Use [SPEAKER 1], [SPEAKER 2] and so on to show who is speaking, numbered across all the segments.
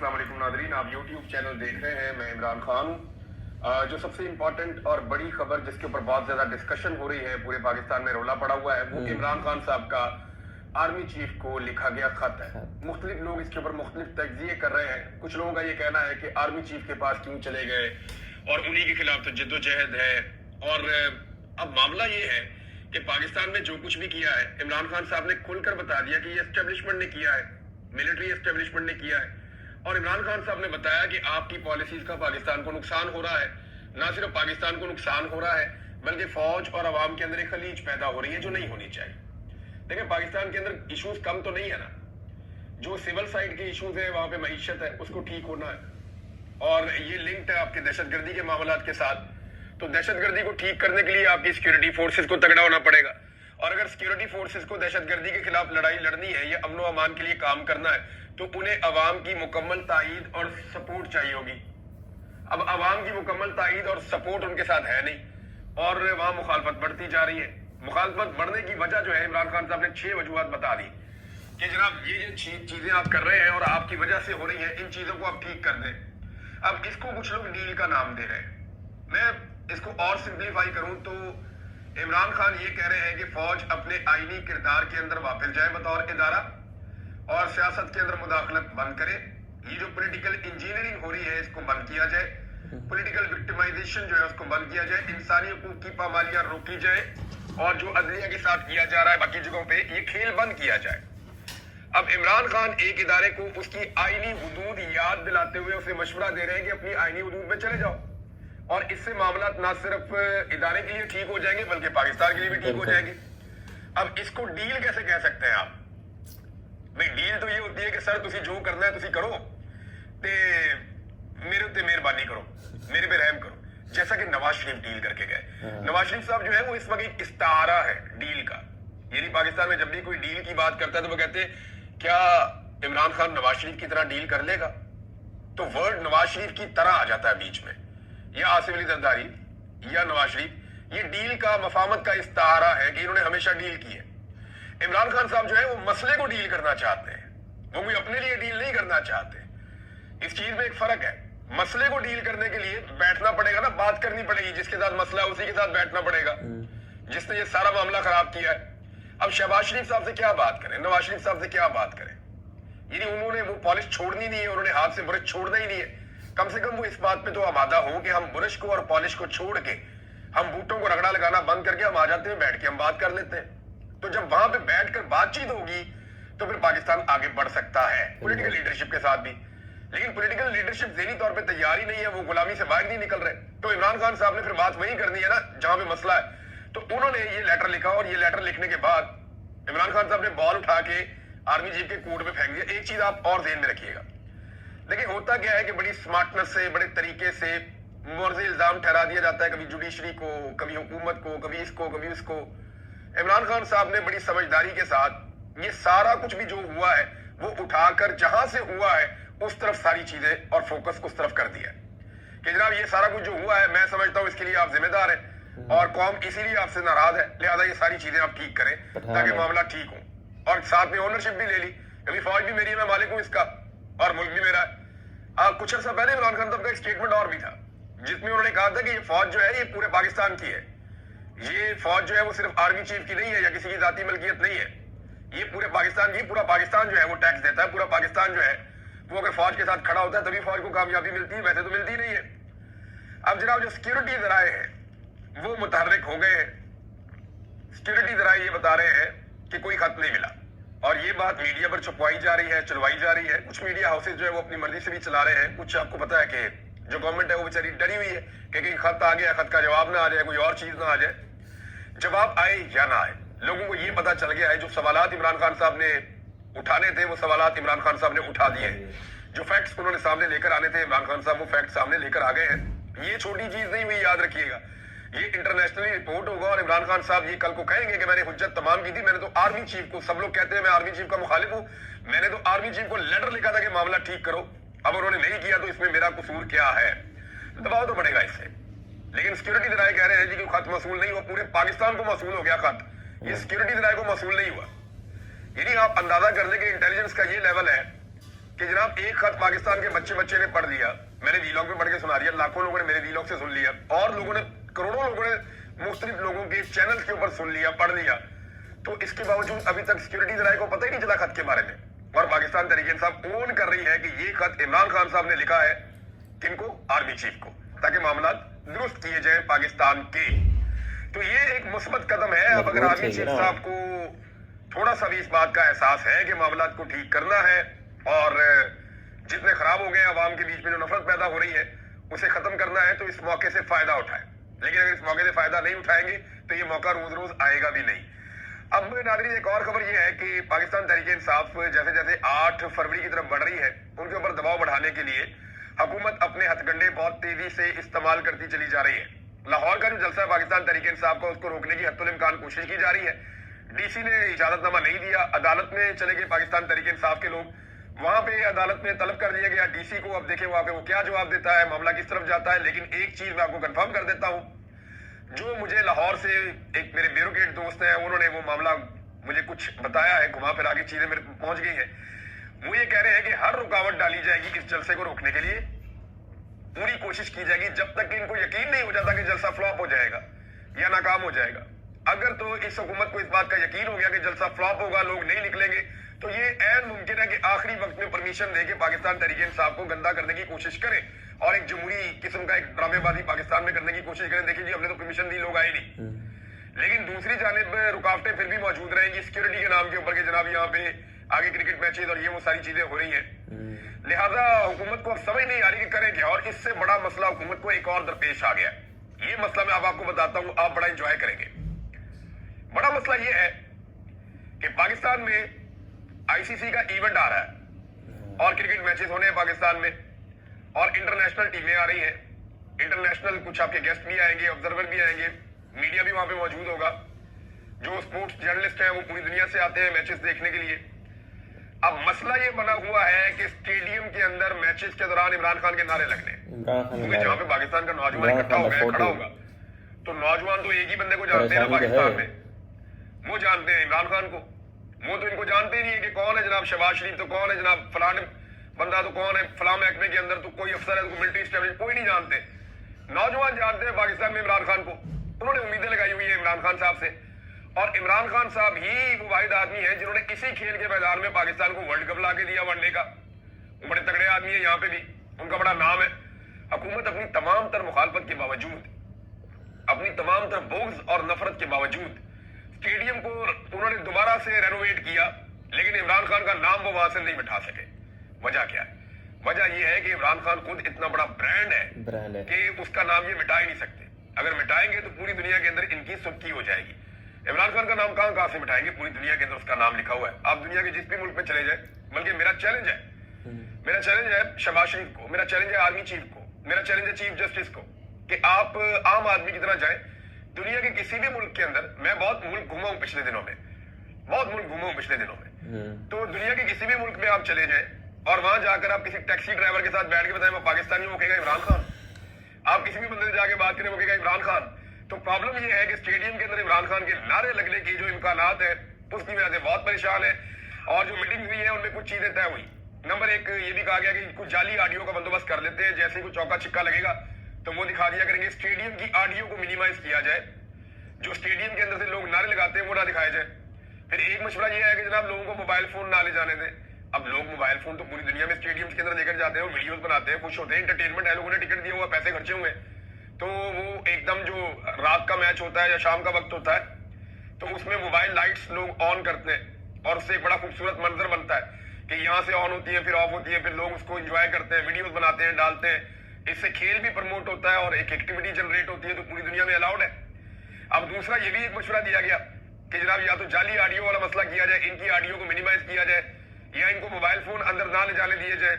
[SPEAKER 1] अस्सलाम वालेकुम नादरीन, आप यूट्यूब चैनल देख रहे हैं। मैं इमरान खान हूँ। जो सबसे इम्पोर्टेंट और बड़ी खबर जिसके ऊपर बहुत ज्यादा डिस्कशन हो रही है, पूरे पाकिस्तान में रोला पड़ा हुआ है, वो इमरान खान साहब का आर्मी चीफ को लिखा गया खत है। मुख्तलिफ लोग इसके ऊपर मुख्तलिफ तज्जिए कर रहे हैं। कुछ लोगों का ये कहना है कि आर्मी चीफ के पास क्यों चले गए और उन्हीं के खिलाफ तो जद्दोजहद है। और अब मामला ये है कि पाकिस्तान में जो कुछ भी किया है, इमरान खान साहब ने खुलकर बता दिया कि ये एस्टेब्लिशमेंट ने किया है, मिलिट्री एस्टेब्लिशमेंट ने किया है। और इमरान खान साहब ने बताया कि आपकी पॉलिसीज का पाकिस्तान को नुकसान हो रहा है। ना सिर्फ पाकिस्तान को नुकसान हो रहा है, बल्कि फौज और अवाम के अंदर एक खलीज पैदा हो रही है जो नहीं होनी चाहिए। देखिए, पाकिस्तान के अंदर इश्यूज कम तो नहीं है ना। जो सिविल साइड के इश्यूज है, वहां पे मईशत है, उसको ठीक होना है। और ये लिंक्ड है आपके दहशतगर्दी के मामलात के साथ। तो दहशतगर्दी को ठीक करने के लिए आपकी सिक्योरिटी फोर्सेस को तगड़ा होना पड़ेगा। और अगर सिक्योरिटी फोर्सेस को दहशतगर्दी के खिलाफ लड़ाई लड़नी है या अमन व अमान के लिए काम करना है, तो उन्हें अवाम की मुकम्मल ताईद और सपोर्ट चाहिए होगी। अब अवाम की मुकम्मल ताईद और सपोर्ट उनके साथ है नहीं, और वहां मुखालफत बढ़ती जा रही है। मुखालफत बढ़ने की वजह जो है, इमरान खान साहब ने 6 वजूहात बता दी कि जनाब ये चीजें आप कर रहे हैं और आपकी वजह से हो रही है, इन चीजों को आप ठीक कर दें। अब इसको कुछ लोग डील का नाम दे रहे हैं। मैं इसको और सिंप्लीफाई करूं तो इमरान खान ये कह रहे हैं कि फौज अपने आईनी किरदार के अंदर वापस जाए बतौर इदारा, और सियासत के अंदर मुदाखलत बंद करे। ये जो पॉलिटिकल इंजीनियरिंग हो रही है, इसको बंद किया जाए। पॉलिटिकल विक्टिमाइजेशन जो है उसको बंद किया जाए। इंसानी हकूक की पामालियां रोकी जाए, और जो अदलिया के साथ किया जा रहा है बाकी जगहों पे, ये खेल बंद किया जाए। अब इमरान खान एक इदारे को उसकी आईनी हुदूद याद दिलाते हुए उसे मशवरा दे रहे हैं कि अपनी आईनी हुदूद में चले जाओ, और इससे मामला ना सिर्फ इदारे के लिए ठीक हो जाएंगे बल्कि पाकिस्तान के लिए भी ठीक हो जाएंगे। अब इसको डील कैसे कह सकते हैं आप? भाई, डील तो ये होती है कि सर तुसी जो करना है तुसी करो, ते मेरे उत्ते मेहरबानी करो, मेरे पे रहम करो, जैसा कि नवाज शरीफ डील करके गए। नवाज शरीफ साहब जो है वो इस वक्त एक इस्तारा है डील का। यानी पाकिस्तान में जब भी कोई डील की बात करता है तो वो कहते हैं क्या इमरान खान नवाज शरीफ की तरह डील कर लेगा? तो वर्ड नवाज शरीफ की तरह आ जाता है बीच में, या आसिफ अली जरदारी या नवाज शरीफ। ये डील का मफामत का इस्तारा है कि इन्होंने हमेशा डील की है। इमरान खान साहब जो है वो मसले को डील करना चाहते हैं, वो कोई अपने लिए डील नहीं करना चाहते। इस चीज में एक फर्क है। मसले को डील करने के लिए बैठना पड़ेगा ना, बात करनी पड़ेगी। जिसके साथ मसला है उसी के साथ बैठना पड़ेगा, जिसने ये सारा मामला खराब किया है। अब शहबाज शरीफ साहब से क्या बात करें, नवाज शरीफ साहब से क्या बात करें? यानी उन्होंने वो पॉलिश छोड़नी नहीं है, उन्होंने हाथ से बुरश छोड़ना ही नहीं है। कम से कम वो इस बात पे तो आमादा हो कि हम बुरश को और पॉलिश को छोड़ के, हम बूटों को रगड़ा लगाना बंद करके हम आ जाते हैं, बैठ के हम बात कर लेते हैं। तो जब वहां पे बैठकर बातचीत होगी तो फिर पाकिस्तान आगे बढ़ सकता है, पॉलिटिकल लीडरशिप के साथ भी। लेकिन पॉलिटिकल लीडरशिप ज़हनी तौर पे तैयार ही नहीं है, वो गुलामी से बाहर नहीं निकल रहे। तो इमरान खान साहब ने फिर बात वही करनी है ना जहां पे मसला है। तो उन्होंने ये लेटर लिखा, और ये लेटर लिखने के बाद इमरान खान साहब ने बॉल उठा के आर्मी चीफ के कोर्ट में फेंक दिया। एक चीज आप और ज़हन में रखिएगा, देखिए होता क्या है कि बड़ी स्मार्टनेस से, बड़े तरीके से मुर्ज़ इल्जाम ठहरा दिया जाता है, कभी जुडिशरी को, कभी हुकूमत को, कभी इसको, कभी उसको। इमरान खान साहब ने बड़ी समझदारी के साथ ये सारा कुछ भी जो हुआ है वो उठाकर जहां से हुआ है उस तरफ सारी चीजें और फोकस को उस तरफ कर दिया कि जनाब ये सारा कुछ जो हुआ है, मैं समझता हूं इसके लिए आप जिम्मेदार हैं और कौम इसीलिए आपसे नाराज है, लिहाजा ये सारी चीजें आप ठीक करें ताकि मामला ठीक हो। और साथ में ओनरशिप भी ले ली, कभी फौज भी मेरी है, मैं मालिक हूं इसका, और मुल्क भी मेरा है। कुछ अर्सा पहले इमरान खान साहब का एक स्टेटमेंट और भी था जिसमें उन्होंने कहा था कि ये फौज जो है ये पूरे पाकिस्तान की है। ये फौज जो है वो सिर्फ आर्मी चीफ की नहीं है या किसी की जाती मलकियत नहीं है, ये पूरे पाकिस्तान की। पूरा पाकिस्तान जो है वो टैक्स देता है, पूरा पाकिस्तान जो है वो अगर फौज के साथ खड़ा होता है तभी फौज को कामयाबी मिलती है, वैसे तो मिलती नहीं है। अब जनाब जो सिक्योरिटी जराए हैं वो मुतहर्रिक हो गए हैं। सिक्योरिटी जराए ये बता रहे हैं कि कोई खत नहीं मिला, और ये बात मीडिया पर छुपवाई जा रही है, चलवाई जा रही है। कुछ मीडिया हाउसेज जो है वो अपनी मर्जी से भी चला रहे हैं। कुछ आपको पता है कि जो गवर्नमेंट है वो बेचारी डरी हुई है कि कहीं खत आ गया, खत का जवाब ना आ जाए, कोई और चीज ना आ जाए। जवाब आए या ना आए, लोगों को ये पता चल गया है जो सवालात इमरान खान साहब ने उठाने थे वो सवालात इमरान खान साहब ने उठा दिए। जो फैक्ट्स उन्होंने सामने लेकर आने थे इमरान खान साहब वो फैक्ट सामने लेकर आ गए हैं। ये छोटी चीज नहीं हुई, याद रखिएगा। ये इंटरनेशनली रिपोर्ट होगा और इमरान खान साहब ये कल को कहेंगे कि मैंने हुज्जत तमाम की थी, मैंने तो आर्मी चीफ को, सब लोग कहते हैं मैं आर्मी चीफ का मुखालिफ हूं, मैंने तो आर्मी चीफ को लेटर लिखा था कि मामला ठीक करो। अब उन्होंने नहीं किया तो इसमें मेरा कसूर क्या है? दबाव तो बढ़ेगा इससे। लेकिन सिक्योरिटी दराए कह रहे हैं जी कि खत मसूल नहीं हुआ, पूरे पाकिस्तान को मसूल हो गया खत, ये सिक्योरिटी दराए को मसूल नहीं हुआ। यानी आप अंदाजा कर लें कि इंटेलिजेंस का ये लेवल है کہ جناب ایک خط پاکستان کے بچے نے پڑھ لیا, میں نے ویلاگ میں پڑھ کے سنا دیا, لاکھوں لوگوں نے میرے ویلاگ سے سن لیا, اور لوگوں نے, کروڑوں لوگوں نے مختلف لوگوں کے چینل کے اوپر سن لیا, پڑھ لیا, تو اس کے باوجود ابھی تک سیکورٹی ذرائع کو پتہ ہی نہیں چلا خط کے بارے میں. اور پاکستان تحریک انصاف اون کر رہی ہے کہ یہ خط عمران خان صاحب نے لکھا ہے, کن کو, آرمی چیف کو, تاکہ معاملات درست کیے جائیں پاکستان کے. تو یہ ایک مثبت قدم ہے. اب اگر آرمی چیف صاحب کو تھوڑا سا بھی اس بات کا احساس ہے کہ معاملات کو ٹھیک کرنا ہے اور جتنے خراب ہو گئے عوام کے بیچ میں جو نفرت پیدا ہو رہی ہے اسے ختم کرنا ہے, تو اس موقع سے فائدہ اٹھائیں. لیکن اگر اس موقع سے فائدہ نہیں اٹھائیں گے تو یہ موقع روز روز آئے گا بھی نہیں. اب ناظرین ایک اور خبر یہ ہے کہ پاکستان تحریک انصاف جیسے جیسے 8 فروری کی طرف بڑھ رہی ہے, ان کے اوپر دباؤ بڑھانے کے لیے حکومت اپنے ہتھ کنڈے بہت تیزی سے استعمال کرتی چلی جا رہی ہے. لاہور کا جو جلسہ ہے پاکستان تحریک انصاف کا, اس کو روکنے کی حتی الامکان کوشش کی جا رہی ہے. ڈی سی نے اجازت نامہ نہیں دیا, عدالت میں چلے گئے پاکستان تحریک انصاف کے لوگ, وہاں پہ عدالت میں طلب کر دیا گیا ڈی سی کو. اب دیکھیں وہاں پہ وہ کیا جواب دیتا ہے, معاملہ کس طرف جاتا ہے. لیکن ایک چیز میں آپ کو کنفرم کر دیتا ہوں, جو مجھے لاہور سے ایک میرے بیوروکریٹ دوست ہیں, انہوں نے وہ معاملہ مجھے کچھ بتایا ہے, گھما پھرا کے چیزیں میرے پہنچ گئی ہیں. وہ یہ کہہ رہے ہیں کہ ہر رکاوٹ ڈالی جائے گی اس جلسے کو روکنے کے لیے, پوری کوشش کی جائے گی جب تک کہ ان کو یقین نہیں ہو جاتا کہ جلسہ فلاپ ہو جائے گا یا ناکام ہو جائے گا. اگر تو اس حکومت کو اس بات کا یقین ہو گیا کہ جلسہ فلاپ ہوگا, لوگ نہیں نکلیں گے, تو یہ عین ممکن ہے کہ آخری وقت میں پرمیشن دے کے پاکستان تحریک انصاف کو گندا کرنے کی کوشش کریں اور ایک جمہوری قسم کا ایک ڈرامے بازی پاکستان میں کرنے کی کوشش کریں. دیکھیں جی, ہم نے تو پرمیشن دی, لوگ آئے نہیں. لیکن دوسری جانب رکاوٹیں پھر بھی موجود رہیں گی سیکورٹی کے نام کے اوپر کہ جناب یہاں پہ آگے کرکٹ میچز اور یہ وہ ساری چیزیں ہو رہی ہیں. لہذا حکومت کو اب سمجھ نہیں آ رہی کہ کریں کیا, اور اس سے بڑا مسئلہ حکومت کو ایک اور درپیش آ گیا. یہ مسئلہ میں اب آپ کو بتاتا ہوں, آپ بڑا انجوائے کریں گے. بڑا مسئلہ یہ ہے کہ پاکستان میں آئی سی سی کا ایونٹ آ رہا ہے اور کرکٹ میچز ہونے ہیں پاکستان میں, اور انٹرنیشنل ٹیمیں آ رہی ہیں. انٹرنیشنل کچھ آپ کے گیسٹ بھی آئیں گے, آبزرور بھی آئیں گے, میڈیا بھی وہاں پہ موجود ہوگا. جو سپورٹس جرنلسٹ ہیں وہ پوری دنیا سے آتے ہیں میچز دیکھنے کے لیے. اب مسئلہ یہ بنا ہوا ہے کہ اسٹیڈیم کے اندر میچز کے دوران عمران خان کے نعرے لگنے, کیونکہ جہاں پہ پاکستان کا نوجوان اکٹھا ہو گیا, کھڑا ہوگا, تو نوجوان تو ایک ہی بندے کو جانتے ہیں نا پاکستان میں, وہ جانتے ہیں عمران خان کو. وہ تو ان کو جانتے ہی نہیں ہے کہ کون ہے جناب شہباز شریف, تو کون ہے جناب فلاں بندہ, تو کون ہے فلاں محکمے کے اندر تو کوئی افسر ہے, تو ملٹری اسٹیبلش, کوئی نہیں جانتے. نوجوان جانتے ہیں پاکستان میں عمران خان کو. انہوں نے امیدیں لگائی ہوئی ہیں عمران خان صاحب سے, اور عمران خان صاحب ہی وہ واحد آدمی ہیں جنہوں نے اسی کھیل کے میدان میں پاکستان کو ورلڈ کپ لا کے دیا, ون ڈے کا. وہ بڑے تگڑے آدمی ہیں, یہاں پہ بھی ان کا بڑا نام ہے. حکومت اپنی تمام تر مخالفت کے باوجود, اپنی تمام تر بغض اور نفرت کے باوجود اسٹیڈیم کو انہوں نے دوبارہ سے رینوویٹ کیا, لیکن عمران خان کا نام وہ وہاں سے نہیں مٹا سکے. وجہ کیا ہے؟ وجہ یہ ہے کہ عمران خان خود اتنا بڑا برانڈ ہے کہ اس کا نام یہ مٹا ہی نہیں سکتے. اگر مٹائیں گے تو پوری دنیا کے اندر ان کی سبکی ہو جائے گی. عمران خان کا نام کہاں سے مٹائیں گے, پوری دنیا کے اندر اس کا نام لکھا ہوا ہے. آپ دنیا کے جس بھی ملک میں چلے جائیں, بلکہ میرا چیلنج ہے شہباز شریف کو, میرا چیلنج ہے آرمی چیف کو, میرا چیلنج ہے چیف جسٹس کو, کہ آپ عام آدمی کی طرح جائیں دنیا کے کسی بھی ملک کے اندر. میں بہت ملک گھوما ہوں پچھلے دنوں میں, تو دنیا کے کسی بھی ملک میں آپ چلے جائیں اور وہاں جا کر آپ کسی ٹیکسی ڈرائیور کے ساتھ بیٹھ کے بتائیں میں پاکستانی ہوں, وہ کہے گا عمران خان. آپ کسی بھی بندے سے جا کے بات کریں, وہ کہے گا عمران خان. تو پرابلم یہ ہے کہ اسٹیڈیم کے اندر عمران خان کے نعرے لگنے کی جو امکانات ہیں اس کی وجہ سے بہت پریشان ہے. اور جو میٹنگ ہوئی ہے ان میں کچھ چیزیں طے ہوئی. نمبر ایک یہ بھی کہا گیا کہ کچھ جعلی آڈیو کا بندوبست کر لیتے ہیں, جیسے کوئی چوکا چھکا لگے گا تو وہ دکھا دیا کریں گے. اسٹیڈیم کی آڈیو کو منیمائز کیا جائے, جو اسٹیڈیم کے اندر سے لوگ نعرے لگاتے ہیں وہ نہ دکھائے جائے. پھر ایک مشورہ یہ ہے کہ جناب لوگوں کو موبائل فون نہ لے جانے دیں. اب لوگ موبائل فون تو پوری دنیا میں اسٹیڈیم کے اندر لے کر جاتے ہیں, ویڈیوز بناتے ہیں, خوش ہوتے ہیں, انٹرٹینمنٹ ہے, لوگوں نے ٹکٹ دیا ہوا, پیسے خرچے ہوئے, تو وہ ایک دم جو رات کا میچ ہوتا ہے یا شام کا وقت ہوتا ہے تو اس میں موبائل لائٹس لوگ آن کرتے ہیں, اور اس سے ایک بڑا خوبصورت منظر بنتا ہے کہ یہاں سے آن ہوتی ہے پھر آف ہوتی ہے, پھر لوگ اس کو انجوائے کرتے ہیں, ویڈیوز بناتے ہیں, ڈالتے ہیں. اس سے کھیل بھی پروموٹ ہوتا ہے اور ایک ایکٹیویٹی جنریٹ ہوتی ہے, تو پوری دنیا میں الاؤڈ ہے. اب دوسرا یہ بھی ایک مشورہ دیا گیا کہ جناب یا تو جعلی آڈیو والا مسئلہ کیا جائے, ان کی آڈیو کو منیمائز کیا جائے, یا ان کو موبائل فون اندر نہ لے جانے دیے جائے.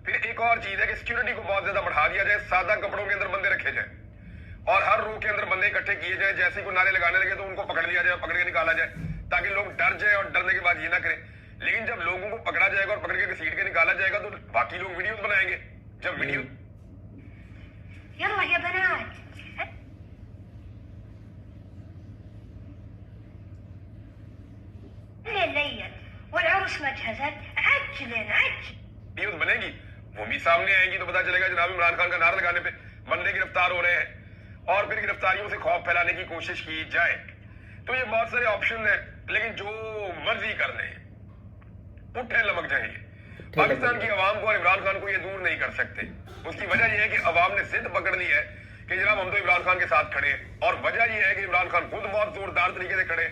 [SPEAKER 1] پھر ایک اور چیز ہے کہ سیکورٹی کو بہت زیادہ بڑھا دیا جائے, سادہ کپڑوں کے اندر بندے رکھے جائیں اور ہر رو کے اندر بندے اکٹھے کیے جائیں. جیسے کوئی نعرے لگانے لگے تو ان کو پکڑ لیا جائے, پکڑ کے نکالا جائے, تاکہ لوگ ڈر جائیں اور ڈرنے کے بعد یہ نہ کریں. لیکن جب لوگوں کو پکڑا جائے گا اور پکڑ کے گھسیٹ کے نکالا جائے گا تو باقی لوگ ویڈیوز بنائیں گے. جب ویڈیو
[SPEAKER 2] يلا يا بنات الليل والعروس ما جهزت, عجلن.
[SPEAKER 1] वो भी सामने आएंगी तो पता चलेगा जनाब इमरान खान का नारा लगाने पे बंदे गिरफ्तार हो रहे हैं और फिर गिरफ्तारियों से खौफ फैलाने की कोशिश की जाए। तो ये बहुत सारे ऑप्शन है, लेकिन जो मर्जी कर ले उठे लमक जाएंगे। पाकिस्तान की आवाम को और इमरान खान को ये दूर नहीं कर सकते। उसकी वजह यह है कि अवाम ने जिद पकड़ ली है कि जनाब हम तो इमरान खान के साथ खड़े हैं, और वजह यह है कि इमरान खान खुद बहुत जोरदार तरीके से खड़े।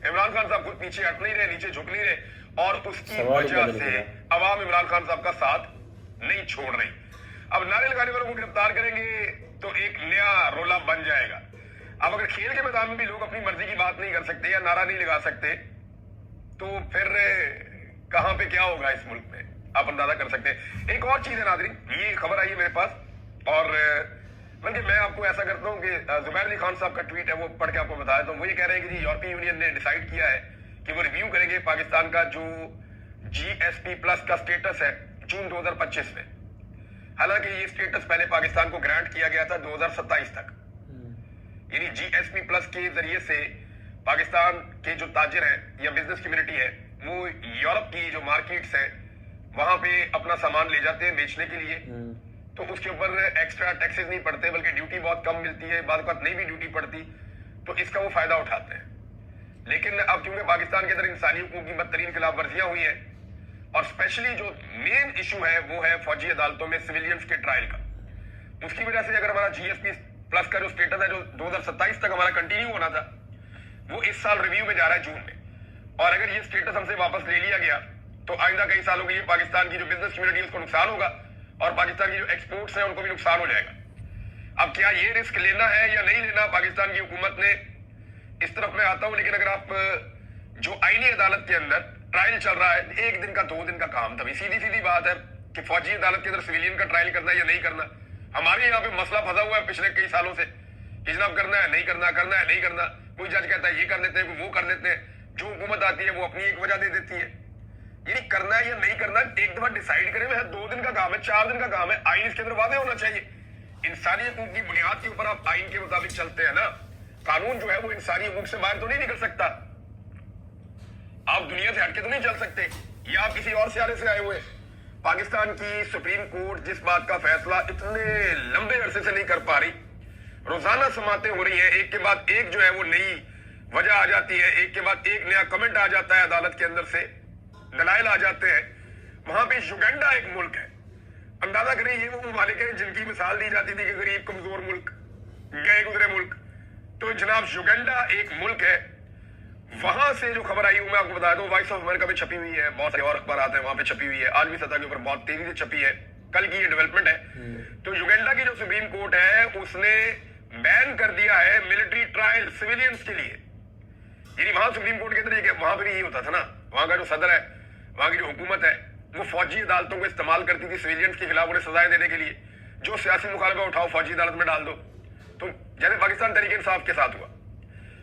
[SPEAKER 1] इमरान खान साहब खुद पीछे हट नहीं रहे, नीचे झुक नहीं रहे, और उसकी वजह से अवाम इमरान खान साहब का साथ नहीं छोड़ रही। अब नारे लगाने वालों को गिरफ्तार करेंगे तो एक नया रोला बन जाएगा। अब अगर खेल के मैदान में भी लोग अपनी मर्जी की बात नहीं कर सकते या नारा नहीं लगा सकते, तो फिर कहां पे क्या होगा इस मुल्क में, आप अंदाजा कर सकते हैं। एक और चीज है नाज़रीन, ये खबर आई है मेरे पास, और बल्कि मैं आपको ऐसा करता हूं कि जुबैर अली खान साहब का ट्वीट है, वो पढ़ के आपको बताया। तो वो ये कह रहे हैं कि यूरोपीय यूनियन ने डिसाइड किया है कि वो रिव्यू करेंगे पाकिस्तान का जो GSP+ का स्टेटस है जून 2025 में। हालांकि ये स्टेटस पहले पाकिस्तान को ग्रांट किया गया था 2027 तक। यानी GSP+ के जरिए से पाकिस्तान के जो ताजिर हैं या बिजनेस कम्युनिटी है, वो यूरोप की जो मार्केट्स है वहां पे अपना सामान ले जाते हैं बेचने के लिए। तो उसके ऊपर एक्स्ट्रा टैक्सेस नहीं पड़ते, बल्कि ड्यूटी बहुत कम मिलती है, बाद नहीं भी ड्यूटी पड़ती, तो इसका वो फायदा उठाते हैं। लेकिन अब क्योंकि पाकिस्तान के अंदर इंसानी हुकूक की बदतरीन खिलाफ वर्जियां हुई है, और स्पेशली जो मेन इशू है वो है फौजी अदालतों में सिविलियंस के ट्रायल का, उसकी वजह से अगर हमारा GSP+ का जो स्टेटस है जो 2027 तक हमारा कंटिन्यू होना था, वो इस साल रिव्यू में जा रहा है जून में। और अगर ये स्टेटस हमसे वापस ले लिया गया तो आइंदा कई सालों के लिए पाकिस्तान की जो बिजनेस कम्युनिटी है उसको नुकसान होगा, और पाकिस्तान की जो एक्सपोर्ट्स हैं उनको भी नुकसान हो जाएगा। अब क्या ये रिस्क लेना है या नहीं लेना, पाकिस्तान की हुकूमत ने, इस तरफ मैं आता हूं। लेकिन अगर आप जो आईनी अदालत के अंदर ट्रायल चल रहा है, 1 दिन का 2 दिन का काम था, सीधी सीधी बात है कि फौजी अदालत के अंदर सिविलियन का ट्रायल करना है या नहीं करना। हमारे यहाँ पे मसला फंसा हुआ है पिछले कई सालों से कि जनाब करना है नहीं करना, करना है नहीं करना। कोई जज कहता है ये कर देते हैं, कोई वो कर देते हैं। जो हुकूमत आती है वो अपनी एक वजह दे देती है। यानी करना है या नहीं करना, एक दफा डिसाइड करें। 2 दिन का काम है, 4 दिन का काम है, आइन इसके अंदर वादे होना चाहिए। इंसानी हुकूक की बुनियाद के ऊपर आप आइन के मुताबिक चलते हैं ना। कानून जो है वो इंसानी हुकूक से बाहर तो नहीं निकल सकता। आप दुनिया से हटके तो नहीं चल सकते, या आप किसी और सियारे से आए हुए। पाकिस्तान की सुप्रीम कोर्ट जिस बात का फैसला इतने लंबे अरसे से नहीं कर पा रही, रोजाना समातें हो रही है, एक के बाद एक जो है वो नई वजह आ जाती है, एक के बाद एक नया कमेंट आ जाता है अदालत के अंदर से, दलाइल आ जाते हैं। वहां पे युगांडा एक मुल्क है, अंदाजा करें ये वो ममालिक है जिनकी मिसाल दी जाती थी कि गरीब कमजोर मुल्क, गए गुजरे मुल्क। तो जनाब युगांडा एक मुल्क है, वहां से जो खबर आई वो मैं आपको बता दूं, वॉइस ऑफ अमेरिका में छपी हुई है, बहुत सारे और अखबार आते हैं वहां पे छपी हुई है, आलमी सतह के ऊपर बहुत तेजी से छपी है, कल की ये डेवलपमेंट है। तो युगांडा की जो सुप्रीम कोर्ट है उसने बैन कर दिया है मिलिट्री ट्रायल सिविलियंस के लिए। यानी वहां सुप्रीम कोर्ट के अंदर वहां पर यही होता था ना, वहां का जो सदर है, वहां की जो हुकूमत है, वो फौजी अदालतों को इस्तेमाल करती थी सिविलियंस के खिलाफ उन्हें सजाएं देने के लिए। जो सियासी मुखालफा उठाओ फौजी अदालत में डाल दो। तो जैसे पाकिस्तान तहरीक इंसाफ के साथ हुआ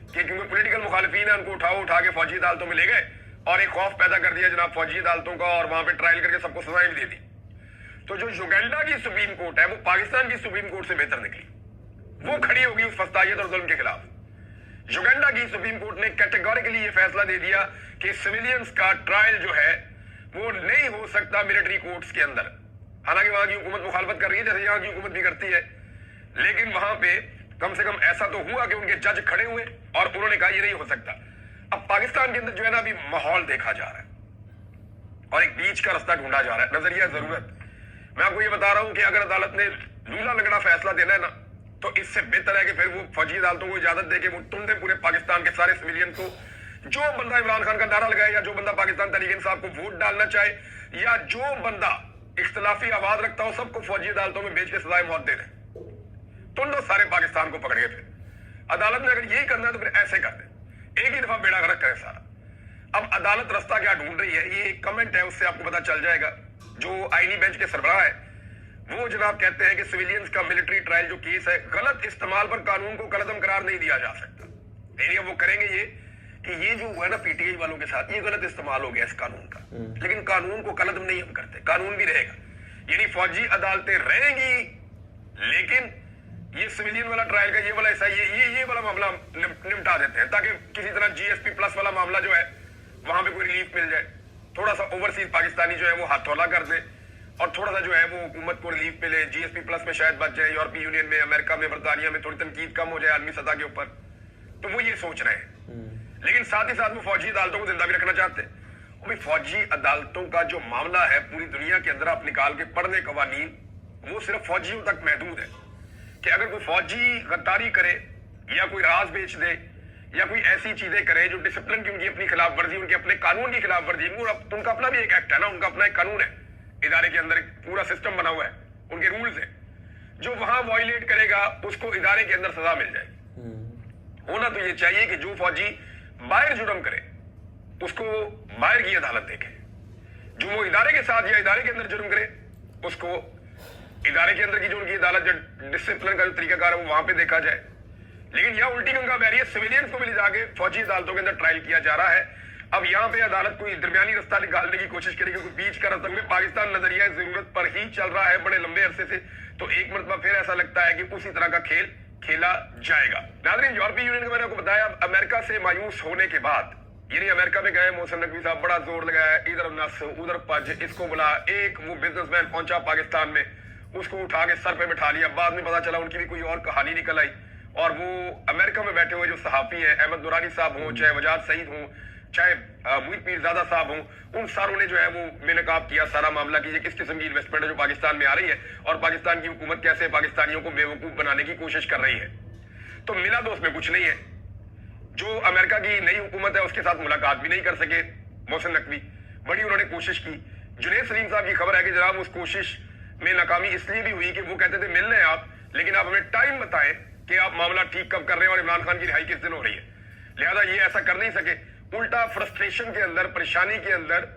[SPEAKER 1] कि क्योंकि पॉलिटिकल मुखालिफिन है, उनको उठा के फौजी अदालतों में ले गए और एक खौफ पैदा कर दिया जनाब फौजी अदालतों का, और वहां पे ट्रायल करके सबको सजाएं भी दे दी। तो जो युगांडा की सुप्रीम कोर्ट है वो पाकिस्तान की सुप्रीम कोर्ट से बेहतर निकली, वो खड़ी होगी उस फस्तायत और जुल्म के खिलाफ। युगांडा की सुप्रीम कोर्ट ने कैटेगोरिकली ये फैसला दे दिया कि सिविलियंस का ट्रायल जो है वो नहीं हो सकता मिलिट्री कोर्ट्स के अंदर। हालांकि वहां की हुकूमत मुखालफत कर रही है, जैसे यहाँ की हुकूमत भी करती है, लेकिन वहां पे कम से कम ऐसा तो हुआ कि उनके जज खड़े हुए और उन्होंने कहा ये नहीं हो सकता। अब पाकिस्तान के अंदर जो है ना अभी माहौल देखा जा रहा है और एक बीच का रास्ता ढूंढा जा रहा है, नजरिया जरूरत। मैं आपको ये बता रहा हूं कि अगर अदालत ने लूला लगड़ा फैसला देना है ना, तो इससे बेहतर है कि फिर वो फौजी अदालतों को इजाजत दे के वो टुंडे पूरे पाकिस्तान के सारे सिविलियन को, जो बंदा इमरान खान का नारा लगाए, या जो बंदा पाकिस्तान तहरीक इंसाफ को वोट डालना चाहे, या जो बंदा इख्तलाफी आवाज रखता हो, सबको फौजी अदालतों में बेच के सजाए मौत दे दें। टुंडो सारे पाकिस्तान को पकड़ के फिर अदालत ने अगर यही करना है तो फिर ऐसे कर दे, एक ही दफा बेड़ा गर्क करे सारा। अब अदालत रास्ता क्या ढूंढ रही है, ये कमेंट है, उससे आपको पता चल जाएगा। जो आईनी बेंच के सरबराह है वो जनाब कहते हैं कि सिविलियंस का मिलिट्री ट्रायल जो केस है, गलत इस्तेमाल पर कानून को कलअदम करार नहीं दिया जा सकता। यानी वो करेंगे ये कि ये जो हुआ ना पीटीआई वालों के साथ, ये गलत इस्तेमाल हो गया इस कानून का, लेकिन कानून को कलअदम नहीं हम करते, कानून भी रहेगा। यानी फौजी अदालतें रहेंगी, लेकिन ये सिविलियन वाला ट्रायल का ये वाला ऐसा ये वाला मामला निपटा देते हैं, ताकि किसी तरह GSP+ वाला मामला जो है वहां पे कोई रिलीफ मिल जाए, थोड़ा सा ओवरसीज पाकिस्तानी जो है वो हाथ हौला कर दे, और थोड़ा सा जो है वो हुकूमत को रिलीफ मिले, जीएसपी प्लस में शायद बच जाए, यूरोपीय यूनियन में, अमेरिका में, बरतानिया में थोड़ी तनकीद कम हो जाए आलमी सतह के ऊपर, तो वो ये सोच रहे हैं। लेकिन साथ ही साथ वो फौजी अदालतों को जिंदा भी रखना चाहते हैं। और भाई फौजी अदालतों का जो मामला है पूरी दुनिया के अंदर आप निकाल के पढ़ लें कवानीन, वो सिर्फ फौजियों तक महदूद है कि अगर कोई फौजी गद्दारी करे या कोई राज बेच दे या कोई ऐसी चीजें करे जो डिसिप्लिन की उनकी अपनी खिलाफ वर्जी, उनके अपने कानून की खिलाफ वर्जी, उनका अपना भी एक एक्ट है ना, उनका अपना एक कानून है, इदारे के अंदर एक पूरा सिस्टम बना हुआ है, उनके रूल्स है, जो वहां वायलेट करेगा उसको इदारे के अंदर सजा मिल जाएगी। होना तो ये चाहिए कि जो फौजी बाहर जुर्म करे उसको बाहर की अदालत देखे, जो वो इदारे के साथ या इदारे के अंदर जुर्म करे उसको इदारे के अंदर की जो उनकी अदालत जो डिसिप्लिन का जो तरीकाकार है वो वहां पे देखा जाए। लेकिन यहाँ उल्टी गंगा बह रही है, सिविलियंस को भी ले जाके फौजी अदालतों के अंदर ट्रायल किया जा रहा है। अब यहाँ पे अदालत कोई दरमियानी रास्ता निकालने की कोशिश करेगी, कोई बीच का रास्ता में पाकिस्तान नजरिया जरूरत पर ही चल रहा है बड़े लंबे अरसे से, तो एक मरतबा फिर ऐसा लगता है कि उसी तरह का खेल खेला जाएगा। नाज़रीन, यूरोपीय यूनियन का मैंने आपको बताया अमेरिका से मायूस होने के बाद, यानी अमेरिका में गए मोहसिन नकवी साहब, बड़ा जोर लगाया, इधर नस उधर पज, इसको बुला, एक वो बिजनेसमैन पहुंचा पाकिस्तान में, उसको उठा के सर पे बिठा लिया। बाद में पता चला उनकी भी कोई और कहानी निकल आई, और वो अमेरिका में बैठे हुए जो सहाफी हैं, अहमद दुरानी साहब हों, चाहे वजाद सईद हों, चाहे मुईद पीरजादा साहब हों, उन सारों ने जो है वो बेनकाब किया सारा मामला की ये किस किस्म की इन्वेस्टमेंट है जो पाकिस्तान में आ रही है और पाकिस्तान की हुकूमत कैसे पाकिस्तानियों को बेवकूफ बनाने की कोशिश कर रही है। तो मिला तो उसमें कुछ नहीं है। जो अमेरिका की नई हुकूमत है उसके साथ मुलाकात भी नहीं कर सके मोहसिन नकवी, बड़ी उन्होंने कोशिश की। जुनैद सलीम साहब की खबर है कि जनाब उस कोशिश में नाकामी इसलिए भी हुई कि वो कहते थे मिल रहे हैं आप, लेकिन आप हमें टाइम बताएं कि आप मामला ठीक कब कर रहे हैं और इमरान खान की रिहाई किस दिन हो रही है। लिहाजा ये ऐसा कर नहीं सके, उल्टा फ्रस्ट्रेशन के अंदर, परेशानी के अंदर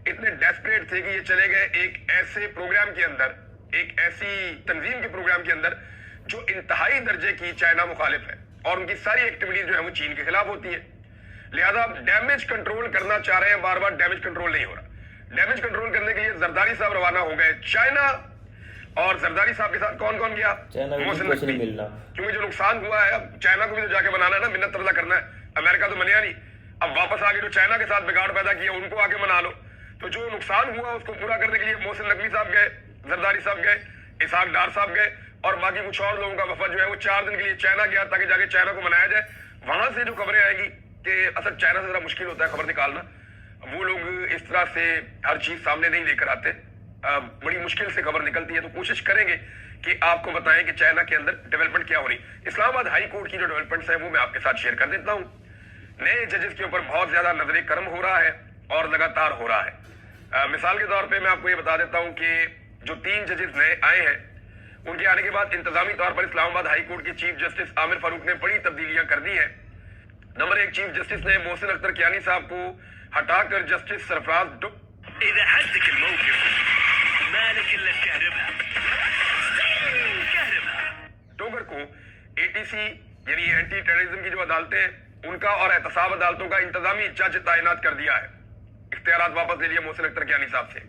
[SPEAKER 1] इतने डेस्परेट थे कि ये चले गए एक ऐसे प्रोग्राम के अंदर, एक ऐसी तंजीम के प्रोग्राम के अंदर जो इंतहाई दर्जे की चाइना मुखालिफ है और उनकी सारी एक्टिविटीज जो है वो चीन के खिलाफ होती है। लिहाजा डैमेज कंट्रोल करना चाह रहे हैं, बार बार डैमेज कंट्रोल नहीं हो रहा। डैमेज कंट्रोल करने के लिए जरदारी साहब रवाना हो गए चाइना, और जरदारी साहब के साथ कौन कौन गया? मोहसिन नकवी, क्योंकि जो नुकसान हुआ है अब चाइना को भी तो जाके बनाना है ना, मिन्नत तरजा करना है। अमेरिका तो मनिया नहीं, अब वापस आके जो चाइना के साथ बिगाड़ पैदा किया उनको आके मना लो। तो जो नुकसान हुआ उसको पूरा करने के लिए मोहसिन नकवी साहब गए, जरदारी साहब गए, इसहाक डार साहब गए, और बाकी कुछ और लोगों का वफद जो है वो 4 दिन के लिए चाइना गया ताकि जाके चाइना को मनाया जाए। वहां से जो खबरें आएंगी कि असल चाइना से जरा मुश्किल होता है खबर निकालना, वो लोग इस तरह से हर चीज सामने नहीं लेकर आते, बड़ी मुश्किल से खबर निकलती है। तो कोशिश करेंगे कि आपको बताएं कि चाइना के अंदर डेवलपमेंट क्या हो रही। इस्लामाबाद हाई कोर्ट की जो डेवलपमेंट्स है वो मैं आपके साथ शेयर कर देता हूँ। नए जजेस के ऊपर बहुत ज्यादा नजर करम हो रहा है और लगातार हो रहा है। मिसाल के तौर पे मैं आपको ये बता देता हूँ कि जो 3 जजेस नए आए हैं उनके आने के बाद इंतजामी तौर पर इस्लामाबाद हाई कोर्ट के चीफ जस्टिस आमिर फारूक ने बड़ी तब्दीलियां कर दी है। नंबर 1 चीफ जस्टिस ने मोहसिन अख्तर कियानी साहब को हटाकर जस्टिस सरफराज टोगर को एटीसी यानी एंटी टेररिज्म की जो अदालतें हैं उनका और एहतसाब अदालतों का इंतजामी जज तैनात कर दिया है। इख्तियारात वापस ले लिया मोहसिन अख्तर कियानी साहब से।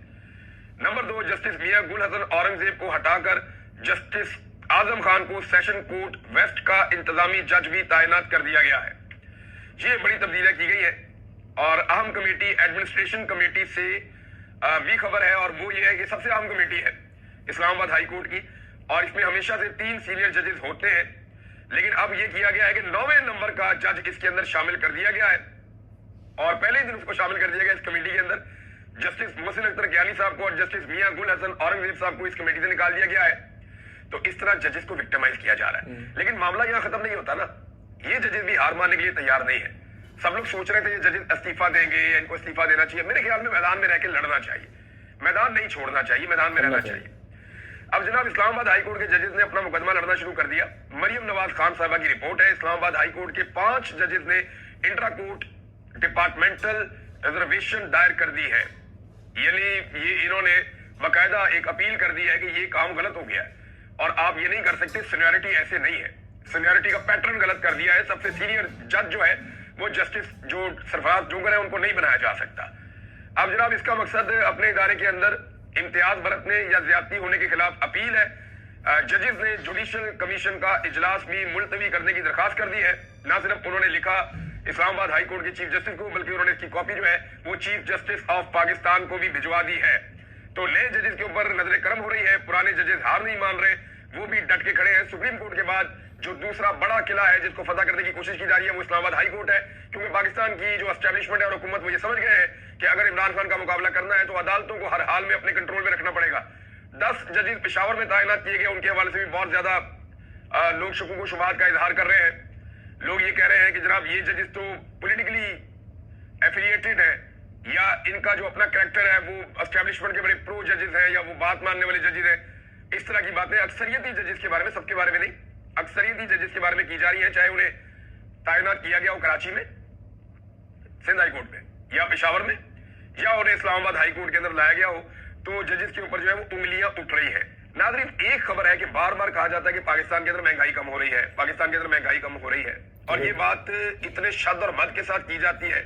[SPEAKER 1] नंबर 2 जस्टिस मियां गुल हसन औरंगजेब को हटाकर जस्टिस आजम खान को सेशन कोर्ट वेस्ट का इंतजामी जज भी तैनात कर दिया गया है। ये बड़ी तब्दीलियां की गई है और अहम कमेटी एडमिनिस्ट्रेशन कमेटी से भी खबर है, और वो ये है कि सबसे अहम कमेटी है इस्लामाबाद हाई कोर्ट की, और इसमें हमेशा से 3 सीनियर जजेस होते हैं, लेकिन अब ये किया गया है कि 9वें नंबर का जज इसके अंदर शामिल कर दिया गया है, और पहले ही दिन उसको शामिल कर दिया गया इस कमेटी के अंदर। जस्टिस मोहसिन अख्तर कियानी साहब को और जस्टिस मियां गुल हसन औरंगजेब साहब को इस कमेटी से निकाल दिया गया है। तो इस तरह जजेस को विक्टिमाइज किया जा रहा है। लेकिन मामला यहाँ खत्म नहीं होता ना, ये जजेस भी हार मानने के लिए तैयार नहीं है। सब लोग सोच रहे थे ये जजेस इस्तीफा देंगे या इनको इस्तीफा देना चाहिए। मेरे ख्याल में मैदान में रह के लड़ना चाहिए, मैदान नहीं छोड़ना चाहिए, मैदान में रहना चाहिए। अब जनाब इस्लामाबाद हाई कोर्ट के जजेस ने अपना मुकदमा लड़ना शुरू कर दिया। मरियम नवाज खान साहबा की रिपोर्ट है, इस्लामाबाद हाई कोर्ट के 5 जजेस ने इंट्रा कोर्ट डिपार्टमेंटल रिजर्वेशन दायर कर दी है, यानी ये इन्होंने बाकायदा एक अपील कर दी है कि ये काम गलत हो गया है और आप ये नहीं कर सकते, सीनियरिटी ऐसे नहीं है, सीनियरिटी का पैटर्न गलत कर दिया है। सबसे सीनियर जज जो है वो जस्टिस जो सरफराज जोगर है उनको नहीं बनाया जा सकता। अब जनाब इसका मकसद अपने इदारे के अंदर इम्तियाज बरतने या ज्यादती होने के खिलाफ अपील है। जजेस ने जुडिशल कमीशन का इजलास भी मुलतवी करने की दरखास्त कर दी है। ना सिर्फ उन्होंने लिखा इस्लामाबाद हाई कोर्ट के चीफ जस्टिस को, बल्कि उन्होंने इसकी कॉपी जो है वो चीफ जस्टिस ऑफ पाकिस्तान को भी भिजवा दी है। तो नए जजेस के ऊपर नजर करम हो रही है, पुराने जजेस हार नहीं मान रहे, वो भी डट के खड़े हैं। सुप्रीम कोर्ट के बाद जो दूसरा बड़ा किला है जिसको फतह करने की कोशिश की जा रही है वो इस्लामाबाद हाई कोर्ट है, क्योंकि पाकिस्तान की जो एस्टेब्लिशमेंट है और हुकूमत वो ये समझ गए हैं कि अगर इमरान खान का मुकाबला करना है तो अदालतों को हर हाल में अपने कंट्रोल में रखना पड़ेगा। 10 जजेस पेशावर में तैनात किए गए, उनके हवाले से भी बहुत ज्यादा लोग शकूक व शुबहात का इजहार कर रहे हैं। लोग ये कह रहे हैं कि जनाब ये जजेस तो पॉलिटिकली एफिलिएटेड है, या इनका जो अपना कैरेक्टर है वो एस्टेब्लिशमेंट के बड़े प्रो जजेस हैं, या वो बात मानने वाले जजेस हैं। इस तरह की बातें अक्सरियती जजेस के बारे में, सबके बारे में नहीं, अक्सरियती जजेस के बारे में की जा रही है, चाहे उन्हें तैनात किया गया हो कराची में, सिंध हाई कोर्ट में या पेशावर में, या उन्हें इस्लामाबाद हाई कोर्ट के अंदर लाया गया हो, तो जजेस के ऊपर जो है वो उंगलियां उठ रही है। नाज़रीन, एक खबर है कि बार बार कहा जाता है कि पाकिस्तान के अंदर महंगाई कम हो रही है, पाकिस्तान के अंदर महंगाई कम हो रही है, और ये बात इतने शद और मद के साथ की जाती है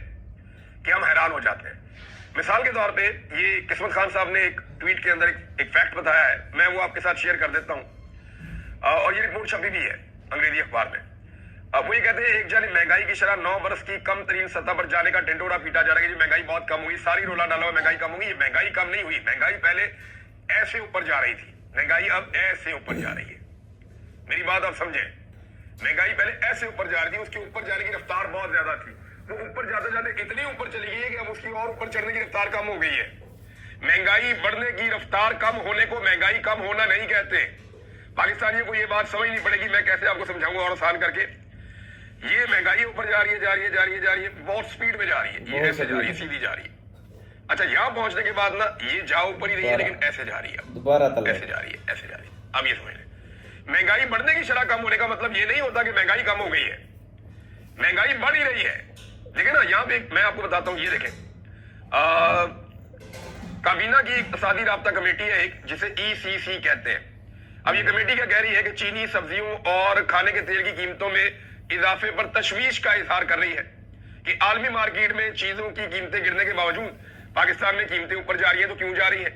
[SPEAKER 1] कि हम हैरान हो जाते हैं। मिसाल के तौर पे ये किस्मत खान साहब ने एक ट्वीट के अंदर एक फैक्ट बताया है, मैं वो आपके साथ शेयर कर देता हूं, और ये रिपोर्ट छपी भी है अंग्रेजी अखबार में। वो ये कहते हैं एक जानी महंगाई की शरह 9 बरस की कम तरीन सतह पर जाने का ढिंडोरा पीटा जा रहा है कि महंगाई बहुत कम हुई, सारी रोला डाला हुआ महंगाई कम होगी। ये महंगाई कम नहीं हुई, महंगाई पहले ऐसे ऊपर जा रही थी, महंगाई अब ऐसे ऊपर जा रही है। मेरी बात आप समझें, महंगाई पहले ऐसे ऊपर जा रही थी, उसके ऊपर जाने की रफ्तार बहुत ज्यादा थी, वो ऊपर जाते जाते इतनी ऊपर चली गई है कि अब उसकी और ऊपर चढ़ने की रफ्तार कम हो गई है। महंगाई बढ़ने की रफ्तार कम होने को महंगाई कम होना नहीं कहते। पाकिस्तानियों को ये बात समझनी पड़ेगी, मैं कैसे आपको समझाऊंगा और आसान करके। ये महंगाई ऊपर जा रही है, जा रही है, जा रही है, जा रही है, बहुत स्पीड में जा रही है, ये ऐसे जा रही है, सीधी जा रही है। अच्छा, यहाँ पहुंचने के बाद ना ये जा ऊपर ही रही है, लेकिन ऐसे जा रही है, दोबारा ऐसे जा रही है, ऐसे जा रही है। अब ये समझ लें, महंगाई बढ़ने की शरह कम होने का मतलब ये नहीं होता कि महंगाई कम हो गई है, महंगाई बढ़ ही रही है। लेकिन ना यहाँ पे मैं आपको बताता हूँ, ये देखें, काबीना की इक्तिसादी राब्ता कमेटी है एक, जिसे ECC कहते हैं। अब ये कमेटी क्या कह रही है कि चीनी, सब्जियों और खाने के तेल की कीमतों में इजाफे पर तशवीश का इजहार कर रही है कि आलमी मार्केट में चीजों की कीमतें गिरने के बावजूद पाकिस्तान में कीमतें ऊपर जा रही है, तो क्यों जा रही है?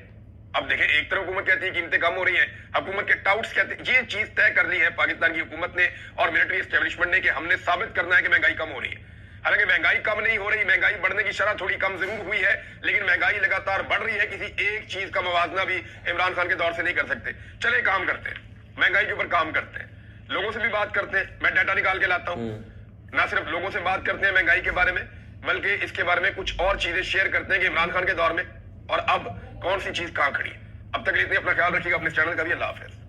[SPEAKER 1] अब देखें, एक तरफ हुकूमत कहती है कीमतें कम हो रही हैं, हुकूमत के टाउट्स कहते हैं, ये चीज तय कर ली है पाकिस्तान की हुकूमत ने और मिलिट्री एस्टेब्लिशमेंट ने कि हमने साबित करना है कि महंगाई कम हो रही है। हालांकि महंगाई कम नहीं हो रही, महंगाई बढ़ने की शरह थोड़ी कम जरूर हुई है, लेकिन महंगाई लगातार बढ़ रही है। किसी एक चीज का मवाजना भी इमरान खान के दौर से नहीं कर सकते। चले काम करते हैं, महंगाई के ऊपर काम करते हैं, लोगों से भी बात करते हैं, मैं डाटा निकाल के लाता हूँ। ना सिर्फ लोगों से बात करते हैं महंगाई के बारे में, बल्कि इसके बारे में कुछ और चीजें शेयर करते हैं कि इमरान खान के दौर में और अब कौन सी चीज कहां खड़ी है। अब तक इतनी अपना ख्याल रखिएगा, अपने चैनल का भी। अल्लाह हाफिज़।